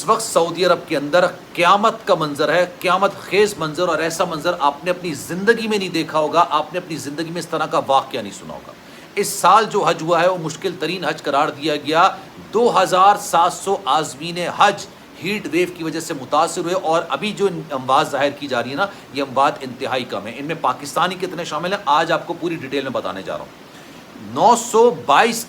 اس وقت سعودی عرب کے اندر قیامت کا منظر ہے، قیامت خیز منظر، اور ایسا منظر آپ نے اپنی زندگی میں نہیں دیکھا ہوگا، آپ نے اپنی زندگی میں اس طرح کا واقعہ نہیں سنا ہوگا۔ اس سال جو حج ہوا ہے وہ مشکل ترین حج قرار دیا گیا۔ 2700 عازمین حج ہیٹ ویو کی وجہ سے متاثر ہوئے، اور ابھی جو اموات ظاہر کی جا رہی ہے نا، یہ اموات انتہائی کم ہیں۔ ان میں پاکستانی کتنے شامل ہیں آج آپ کو پوری ڈیٹیل میں بتانے جا رہا ہوں۔ 922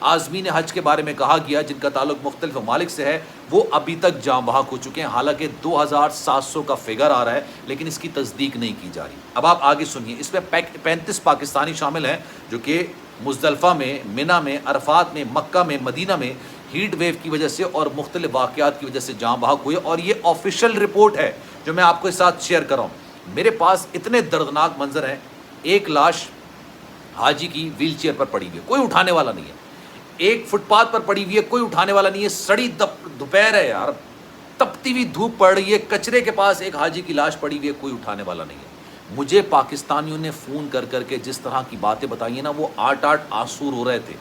عازمین حج کے بارے میں کہا گیا جن کا تعلق مختلف ممالک سے ہے، وہ ابھی تک جاں بحق ہو چکے ہیں۔ حالانکہ 2700 کا فگر آ رہا ہے لیکن اس کی تصدیق نہیں کی جا رہی۔ اب آپ آگے سنیے، اس میں 35 پاکستانی شامل ہیں جو کہ مزدلفہ میں، منی میں، عرفات میں، مکہ میں، مدینہ میں ہیٹ ویو کی وجہ سے اور مختلف واقعات کی وجہ سے جاں بحق ہوئے، اور یہ آفیشیل رپورٹ ہے جو میں آپ کے ساتھ شیئر کر رہا ہوں۔ میرے پاس اتنے دردناک منظر ہیں، ایک لاش حاجی کی ویل چیئر پر پڑی ہوئی ہے، کوئی اٹھانے والا نہیں ہے، ایک فٹ پاتھ پر پڑی ہوئی ہے، کوئی اٹھانے والا نہیں ہے، سڑی دوپہر ہے یار، تپتی ہوئی دھوپ پڑ رہی ہے، کچرے کے پاس ایک حاجی کی لاش پڑی ہوئی ہے، کوئی اٹھانے والا نہیں ہے۔ مجھے پاکستانیوں نے فون کر کر کے جس طرح کی باتیں بتائی ہیں نا، وہ آٹھ آنسو رو رہے تھے۔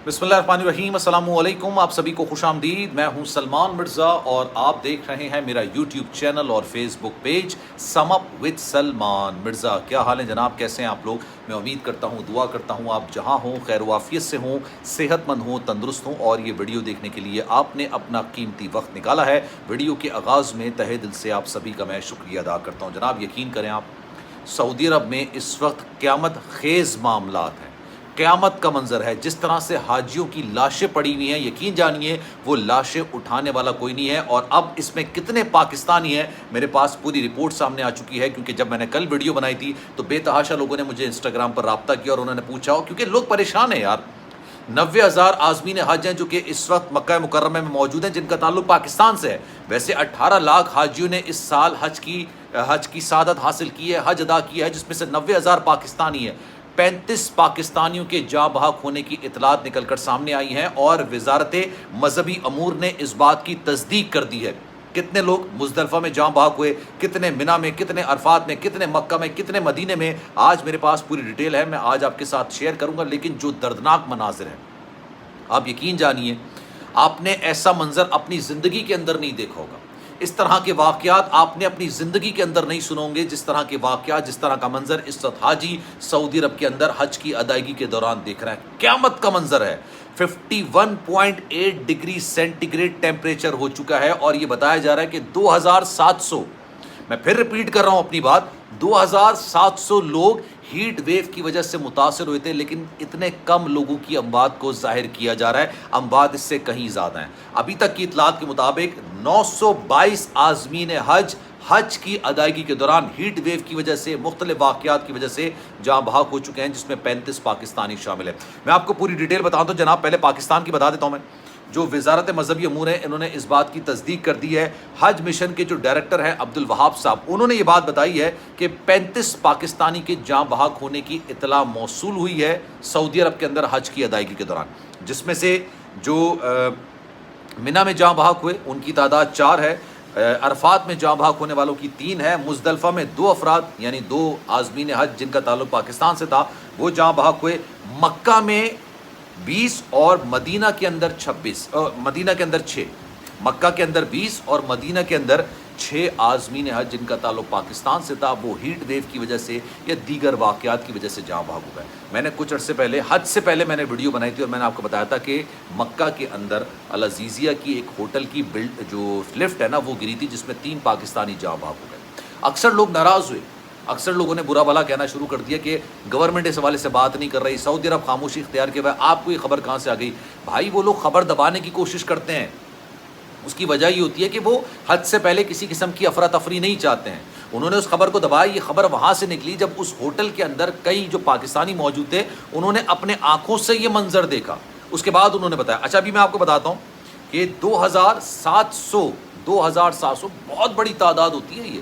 بسم اللہ الرحمن الرحیم، السلام علیکم، آپ سبھی کو خوش آمدید۔ میں ہوں سلمان مرزا اور آپ دیکھ رہے ہیں میرا یوٹیوب چینل اور Facebook page sum up with Salman Mirza. کیا حال ہے جناب، کیسے ہیں آپ لوگ؟ میں امید کرتا ہوں، دعا کرتا ہوں آپ جہاں ہوں خیر و عافیت سے ہوں، صحت مند ہوں، تندرست ہوں، اور یہ ویڈیو دیکھنے کے لیے آپ نے اپنا قیمتی وقت نکالا ہے۔ ویڈیو کے آغاز میں تہہ دل سے آپ سبھی کا میں شکریہ ادا کرتا ہوں۔ جناب یقین کریں آپ، سعودی عرب میں اس وقت قیامت خیز معاملات ہیں، قیامت کا منظر ہے۔ جس طرح سے حاجیوں کی لاشیں پڑی ہوئی ہیں، یقین جانیے وہ لاشیں اٹھانے والا کوئی نہیں ہے۔ اور اب اس میں کتنے پاکستانی ہیں، میرے پاس پوری رپورٹ سامنے آ چکی ہے، کیونکہ جب میں نے کل ویڈیو بنائی تھی تو بے تحاشا لوگوں نے مجھے انسٹاگرام پر رابطہ کیا اور انہوں نے پوچھا، کیونکہ لوگ پریشان ہیں یار۔ 90,000 عازمین حج ہیں جو کہ اس وقت مکہ مکرمہ میں موجود ہیں، جن کا تعلق پاکستان سے ہے۔ ویسے 18 لاکھ حاجیوں نے اس سال حج کی سعادت حاصل کی ہے، حج ادا کیا ہے، جس میں سے 90,000 پاکستانی ہیں۔ 35 پاکستانیوں کے جاں بحق ہونے کی اطلاعات نکل کر سامنے آئی ہیں، اور وزارت مذہبی امور نے اس بات کی تصدیق کر دی ہے۔ کتنے لوگ مزدلفہ میں جاں بحق ہوئے، کتنے منی میں، کتنے عرفات میں، کتنے مکہ میں، کتنے مدینے میں، آج میرے پاس پوری ڈیٹیل ہے، میں آج آپ کے ساتھ شیئر کروں گا۔ لیکن جو دردناک مناظر ہیں، آپ یقین جانیے آپ نے ایسا منظر اپنی زندگی کے اندر نہیں دیکھا ہوگا، اس طرح کے واقعات آپ نے اپنی زندگی کے اندر نہیں سنو گے، جس طرح کے واقعات، جس طرح کا منظر اس وقت حاجی سعودی عرب کے اندر حج کی ادائیگی کے دوران دیکھ رہے ہیں۔ قیامت کا منظر ہے۔ 51.8 ڈگری سینٹی گریڈ ٹیمپریچر ہو چکا ہے، اور یہ بتایا جا رہا ہے کہ 2700، میں پھر ریپیٹ کر رہا ہوں اپنی بات، 2700 لوگ ہیٹ ویو کی وجہ سے متاثر ہوئے تھے، لیکن اتنے کم لوگوں کی اموات کو ظاہر کیا جا رہا ہے، اموات اس سے کہیں زیادہ ہیں۔ ابھی تک کی اطلاعات کے مطابق 922 عازمین حج کی ادائیگی کے دوران ہیٹ ویو کی وجہ سے، مختلف واقعات کی وجہ سے جاں بحق ہو چکے ہیں، جس میں 35 پاکستانی شامل ہیں۔ میں آپ کو پوری ڈیٹیل بتاتا ہوں جناب، پہلے پاکستان کی بتا دیتا ہوں۔ میں جو وزارت مذہبی امور ہے، انہوں نے اس بات کی تصدیق کر دی ہے۔ حج مشن کے جو ڈائریکٹر ہیں عبد الوہاب صاحب، انہوں نے یہ بات بتائی ہے کہ 35 پاکستانی کے جاں بحق ہونے کی اطلاع موصول ہوئی ہے سعودی عرب کے اندر حج کی ادائیگی کے دوران، جس میں سے جو منی میں جاں بحق ہوئے ان کی تعداد 4 ہے، عرفات میں جاں بحق ہونے والوں کی 3 ہے، مزدلفہ میں 2 افراد یعنی 2 عازمین حج جن کا تعلق پاکستان سے تھا وہ جاں بحق ہوئے، مکہ میں 20 اور مدینہ کے اندر 26، مدینہ کے اندر 6، مکہ کے اندر 20 اور مدینہ کے اندر 6 عازمین حج جن کا تعلق پاکستان سے تھا، وہ ہیٹ ویو کی وجہ سے یا دیگر واقعات کی وجہ سے جاں بحق ہو گئے۔ میں نے کچھ عرصے پہلے، حج سے پہلے میں نے ویڈیو بنائی تھی اور میں نے آپ کو بتایا تھا کہ مکہ کے اندر العزیزیہ کی ایک ہوٹل کی جو لفٹ ہے نا، وہ گری تھی، جس میں 3 پاکستانی جاں بحق ہو گئے۔ اکثر لوگ ناراض ہوئے، اکثر لوگوں نے برا بھلا کہنا شروع کر دیا کہ گورنمنٹ اس حوالے سے بات نہیں کر رہی، سعودی عرب خاموشی اختیار کیا ہوا ہے، آپ کو یہ خبر کہاں سے آ گئی؟ بھائی وہ لوگ خبر دبانے کی کوشش کرتے ہیں، اس کی وجہ یہ ہوتی ہے کہ وہ حج سے پہلے کسی قسم کی افراتفری نہیں چاہتے ہیں۔ انہوں نے اس خبر کو دبایا، یہ خبر وہاں سے نکلی جب اس ہوٹل کے اندر کئی جو پاکستانی موجود تھے، انہوں نے اپنے آنکھوں سے یہ منظر دیکھا، اس کے بعد انہوں نے بتایا۔ اچھا ابھی میں آپ کو بتاتا ہوں کہ 2700 بہت بڑی تعداد ہوتی ہے، یہ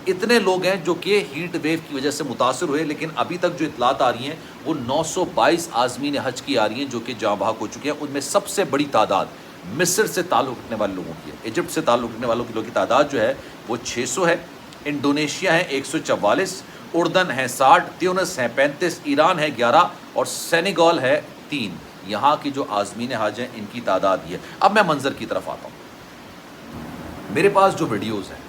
اتنے لوگ ہیں جو کہ ہیٹ ویو کی وجہ سے متاثر ہوئے، لیکن ابھی تک جو اطلاعات آ رہی ہیں وہ 922 عازمین حج کی آ رہی ہیں جو کہ جاں بحق ہو چکے ہیں۔ ان میں سب سے بڑی تعداد مصر سے تعلق رکھنے والے لوگوں کی ہے، ایجپٹ سے تعلق رکھنے والوں کی لوگوں کی تعداد جو ہے وہ 600 ہے، انڈونیشیا ہے 144، اردن ہے 60، تیونس ہے 35، ایران ہے 11 اور سینیگال ہے 3۔ یہاں کی جو عازمین حج ہیں ان کی تعداد یہ ہے۔ اب میں منظر کی طرف آتا ہوں۔ میرے پاس جو ویڈیوز ہیں،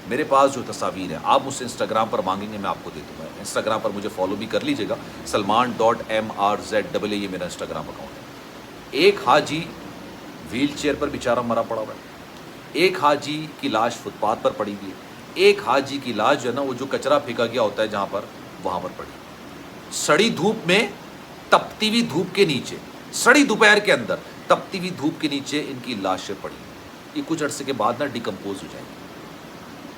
میرے پاس جو تصاویر ہیں، آپ مجھ سے انسٹاگرام پر مانگیں گے میں آپ کو دے دوں گا۔ انسٹاگرام پر مجھے فالو بھی کر لیجیے گا، سلمان.MRZAA یہ میرا انسٹاگرام اکاؤنٹ ہے۔ ایک حاجی ویل چیئر پر بیچارہ مرا پڑا ہوا ہے، ایک حاجی کی لاش فٹ پاتھ پر پڑی ہوئی ہے، ایک حاجی کی لاش جو ہے نا وہ جو کچرا پھینکا گیا ہوتا ہے جہاں پر، وہاں پر پڑی، سڑی دھوپ میں، تپتی ہوئی دھوپ کے نیچے، سڑی دوپہر کے اندر تپتی ہوئی دھوپ کے نیچے ان کی لاشیں پڑی۔ یہ کچھ عرصے کے بعد نا ڈیکمپوز ہو جائیں گے۔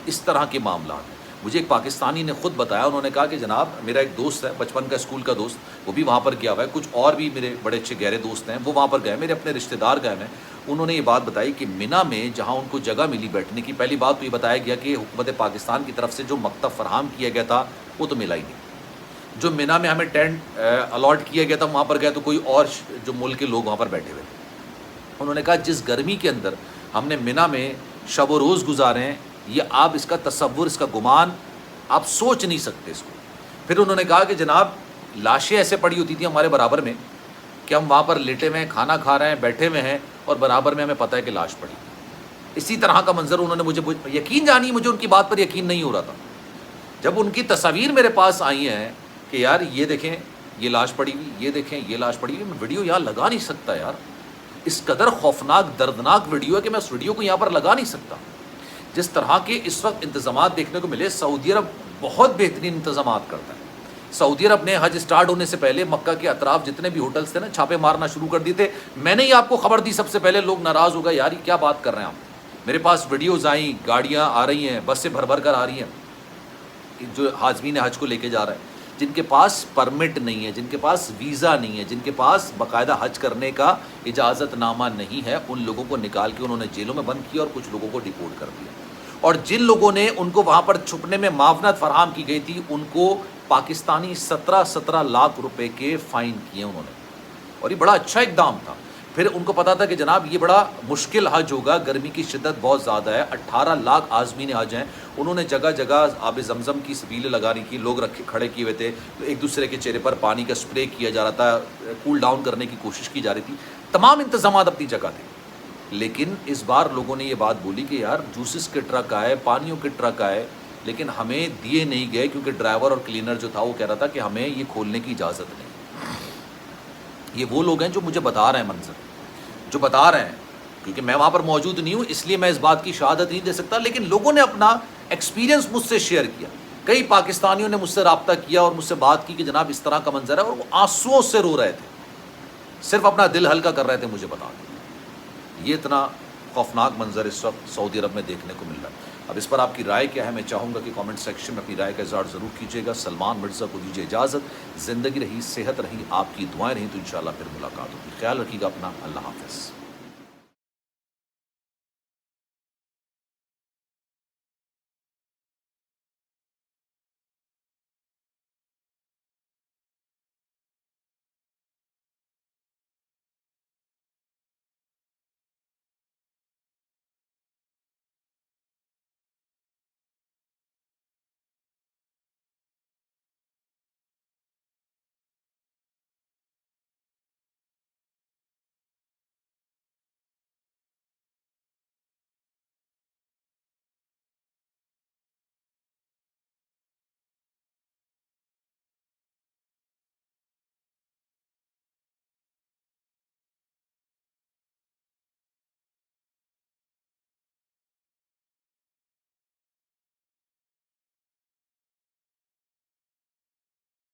اس طرح کے معاملات ہیں۔ مجھے ایک پاکستانی نے خود بتایا، انہوں نے کہا کہ جناب میرا ایک دوست ہے، بچپن کا اسکول کا دوست، وہ بھی وہاں پر گیا ہوا ہے، کچھ اور بھی میرے بڑے اچھے گہرے دوست ہیں وہ وہاں پر گئے، میرے اپنے رشتہ دار گئے ہیں۔ انہوں نے یہ بات بتائی کہ منی میں جہاں ان کو جگہ ملی بیٹھنے کی، پہلی بات تو یہ بتایا گیا کہ حکومت پاکستان کی طرف سے جو مکتب فراہم کیا گیا تھا وہ تو ملا ہی نہیں۔ جو منی میں ہمیں ٹینٹ الاٹ کیا گیا تھا وہاں پر گئے تو کوئی اور جو ملک کے لوگ وہاں پر بیٹھے ہوئے تھے۔ انہوں نے کہا جس گرمی کے اندر ہم نے منی میں شب و روز گزارے ہیں، یہ آپ اس کا تصور، اس کا گمان آپ سوچ نہیں سکتے اس کو۔ پھر انہوں نے کہا کہ جناب لاشیں ایسے پڑی ہوتی تھیں ہمارے برابر میں کہ ہم وہاں پر لیٹے ہوئے ہیں، کھانا کھا رہے ہیں، بیٹھے ہوئے ہیں اور برابر میں ہمیں پتہ ہے کہ لاش پڑی۔ اسی طرح کا منظر انہوں نے مجھے، یقین جانیے مجھے ان کی بات پر یقین نہیں ہو رہا تھا جب ان کی تصاویر میرے پاس آئی ہیں کہ یار یہ دیکھیں یہ لاش پڑی ہوئی، یہ دیکھیں یہ لاش پڑی ہوئی۔ میں ویڈیو یہاں لگا نہیں سکتا یار، اس قدر خوفناک دردناک ویڈیو ہے کہ میں اس ویڈیو کو یہاں پر لگا نہیں سکتا۔ جس طرح کے اس وقت انتظامات دیکھنے کو ملے، سعودی عرب بہت بہترین انتظامات کرتا ہے۔ سعودی عرب نے حج سٹارٹ ہونے سے پہلے مکہ کے اطراف جتنے بھی ہوٹلز تھے نا چھاپے مارنا شروع کر دیے تھے۔ میں نے یہ آپ کو خبر دی سب سے پہلے، لوگ ناراض ہو گئے، یار یہ کیا بات کر رہے ہیں آپ۔ میرے پاس ویڈیوز آئیں، گاڑیاں آ رہی ہیں، بس سے بھر بھر کر آ رہی ہیں جو عازمین حج کو لے کے جا رہے ہیں، جن کے پاس پرمٹ نہیں ہے، جن کے پاس ویزا نہیں ہے، جن کے پاس باقاعدہ حج کرنے کا اجازت نامہ نہیں ہے، ان لوگوں کو نکال کے انہوں نے جیلوں میں بند کیا اور کچھ لوگوں کو ڈیپورٹ کر دیا۔ اور جن لوگوں نے ان کو وہاں پر چھپنے میں معاونت فراہم کی گئی تھی ان کو پاکستانی 17 لاکھ روپے کے فائن کیے انہوں نے، اور یہ بڑا اچھا اقدام تھا۔ پھر ان کو پتا تھا کہ جناب یہ بڑا مشکل حج ہوگا، گرمی کی شدت بہت زیادہ ہے، 18 لاکھ عازمین حج ہیں۔ انہوں نے جگہ جگہ آب زمزم کی سبیلیں لگانے کی، لوگ کھڑے کیے ہوئے تھے، ایک دوسرے کے چہرے پر پانی کا سپرے کیا جا رہا تھا، کول ڈاؤن کرنے کی کوشش کی جا رہی تھی، تمام انتظامات اپنی جگہ تھے۔ لیکن اس بار لوگوں نے یہ بات بولی کہ یار جوسز کے ٹرک آئے، پانیوں کے ٹرک آئے، لیکن ہمیں دیے نہیں گئے کیونکہ ڈرائیور اور کلینر جو تھا وہ کہہ رہا تھا کہ ہمیں یہ کھولنے کی اجازت نہیں۔ یہ وہ لوگ ہیں جو مجھے بتا رہے ہیں منظر، جو بتا رہے ہیں، کیونکہ میں وہاں پر موجود نہیں ہوں اس لیے میں اس بات کی شہادت نہیں دے سکتا، لیکن لوگوں نے اپنا ایکسپیرینس مجھ سے شیئر کیا۔ کئی پاکستانیوں نے مجھ سے رابطہ کیا اور مجھ سے بات کی کہ جناب اس طرح کا منظر ہے، اور وہ آنسوؤں سے رو رہے تھے، صرف اپنا دل ہلکا کر رہے تھے مجھے بتا کے۔ یہ اتنا خوفناک منظر اس وقت سعودی عرب میں دیکھنے کو مل رہا ہے۔ اب اس پر آپ کی رائے کیا ہے؟ میں چاہوں گا کہ کامنٹ سیکشن میں اپنی رائے کا اظہار ضرور کیجیے گا۔ سلمان مرزا کو دیجیے اجازت، زندگی رہی، صحت رہی، آپ کی دعائیں رہیں تو انشاءاللہ پھر ملاقات ہوگی۔ خیال رکھیے گا اپنا، اللہ حافظ۔